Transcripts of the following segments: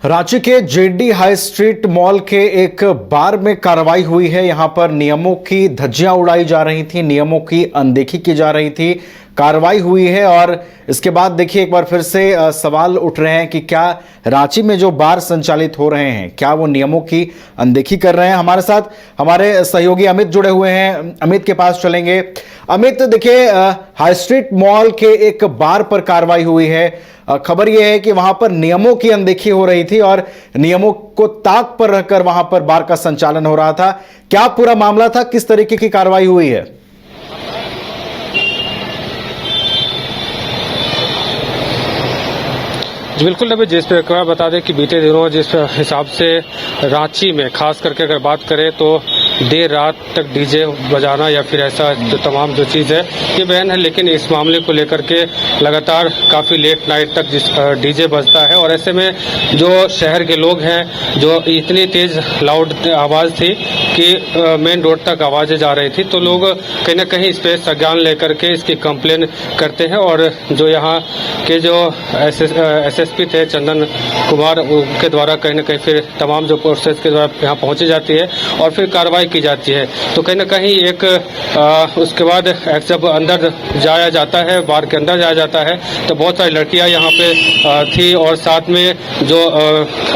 रांची के JD high street mall के एक बार में कार्रवाई हुई है। यहां पर नियमों की धज्जियां उड़ाई जा रही थी, नियमों की अनदेखी की जा रही थी। कार्रवाई हुई है और इसके बाद देखिए एक बार फिर से सवाल उठ रहे हैं कि क्या रांची में जो बार संचालित हो रहे हैं क्या वो नियमों की अनदेखी कर रहे हैं। हमारे साथ हमारे सहयोगी अमित जुड़े हुए हैं, अमित के पास चलेंगे। अमित, देखिए हाई स्ट्रीट मॉल के एक बार पर कार्रवाई हुई है। खबर यह है कि वहां पर नियमों की अनदेखी हो रही थी और नियमों को ताक पर रखकर वहां पर बार का संचालन हो रहा था। क्या पूरा मामला था, किस तरीके की कार्रवाई हुई है? जी बिल्कुल नबी, जिस प्रकार बता दें कि बीते दिनों जिस हिसाब से रांची में खास करके अगर बात करें तो देर रात तक डीजे बजाना या फिर ऐसा जो तमाम जो चीज़ है ये बैन है, लेकिन इस मामले को लेकर के लगातार काफ़ी लेट नाइट तक जिस डीजे बजता है और ऐसे में जो शहर के लोग हैं जो इतनी तेज़ लाउड आवाज़ थी कि मेन रोड तक आवाज़ें जा रही थी, तो लोग कहीं ना कहीं इस पर संज्ञान लेकर के इसकी कंप्लेन करते हैं और जो यहाँ के जो एसएसपी थे चंदन कुमार, उनके द्वारा कहीं ना कहीं फिर तमाम जो प्रोसेस के द्वारा यहाँ पहुंची जाती है और फिर कार्रवाई की जाती है। तो कहीं ना कहीं एक उसके बाद जब अंदर जाया जाता है, बार के अंदर जाया जाता है, तो बहुत सारी लड़कियां यहाँ पे थी और साथ में जो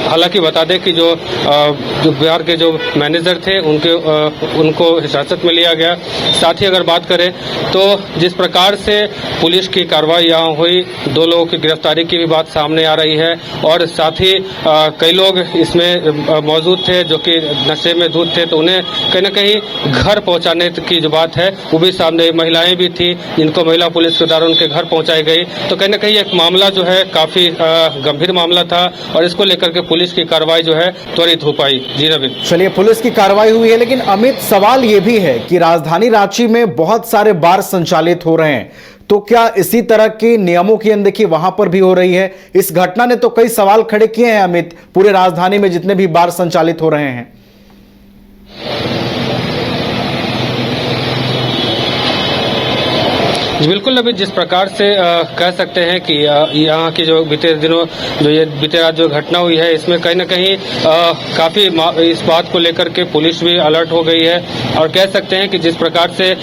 हालांकि बता दें कि जो बिहार के जो मैनेजर थे उनको हिरासत में लिया गया। साथ ही अगर बात करें तो जिस प्रकार से पुलिस की कार्रवाई यहाँ हुई, 2 लोगों की गिरफ्तारी की भी बात सामने आ रही है और साथ ही कई लोग इसमें मौजूद थे जो कि नशे में धुत थे, तो उन्हें कहीं ना कहीं घर पहुंचाने की जो बात है वो भी सामने, महिलाएं भी थी जिनको महिला पुलिस के द्वारा उनके घर पहुंचाई गई। तो कहीं ना कहीं एक मामला जो है काफी गंभीर मामला था और इसको लेकर के पुलिस की कार्रवाई जो है त्वरित हो पाई। जी नवीन। चलिए, पुलिस की कार्रवाई हुई है, लेकिन अमित, सवाल यह भी है कि राजधानी रांची में बहुत सारे बार संचालित हो रहे हैं, तो क्या इसी तरह की नियमों की अनदेखी वहां पर भी हो रही है? इस घटना ने तो कई सवाल खड़े किए हैं अमित, पूरे राजधानी में जितने भी बार संचालित हो रहे हैं। जी बिल्कुल नबी, जिस प्रकार से कह सकते हैं कि यहाँ की जो बीते दिनों जो ये बीते रात जो घटना हुई है इसमें कहीं ना कहीं काफ़ी इस बात को लेकर के पुलिस भी अलर्ट हो गई है और कह सकते हैं कि जिस प्रकार से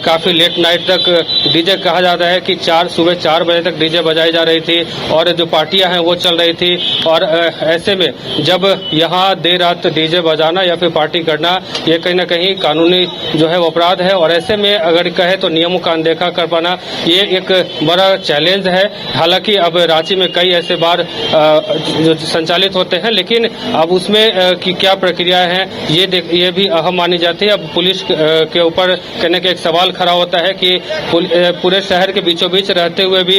काफ़ी लेट नाइट तक डीजे कहा जाता है कि सुबह 4 बजे तक डीजे बजाई जा रही थी और जो पार्टियां हैं वो चल रही थी और ऐसे में जब यहाँ देर रात डीजे बजाना या फिर पार्टी करना ये कहीं ना कहीं कानूनी जो है वो अपराध है और ऐसे में अगर कहे तो नियमों का अनदेखा कर ये एक बड़ा चैलेंज है। हालांकि अब रांची में कई ऐसे बार जो संचालित होते हैं, लेकिन अब उसमें की क्या प्रक्रिया है ये भी अहम मानी जाती है। अब पुलिस के ऊपर कहने का एक सवाल खड़ा होता है कि पूरे शहर के बीचों बीच रहते हुए भी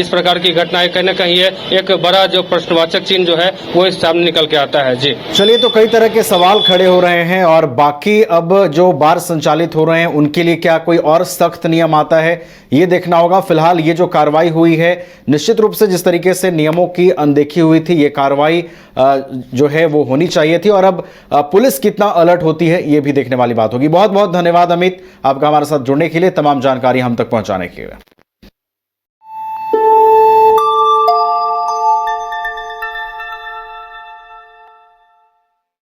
इस प्रकार की घटनाएं कहीं ना कहीं एक बड़ा जो प्रश्नवाचक चिन्ह जो है वो इस सामने निकल के आता है। जी चलिए, तो कई तरह के सवाल खड़े हो रहे हैं और बाकी अब जो बार संचालित हो रहे हैं उनके लिए क्या कोई और सख्त नियम आता है, ये देखना होगा। फिलहाल ये जो कार्रवाई हुई है, निश्चित रूप से जिस तरीके से नियमों की अनदेखी हुई थी, ये कार्रवाई जो है वो होनी चाहिए थी और अब पुलिस कितना अलर्ट होती है ये भी देखने वाली बात होगी। बहुत बहुत धन्यवाद अमित, आपका हमारे साथ जुड़ने के लिए, तमाम जानकारी हम तक पहुंचाने के लिए।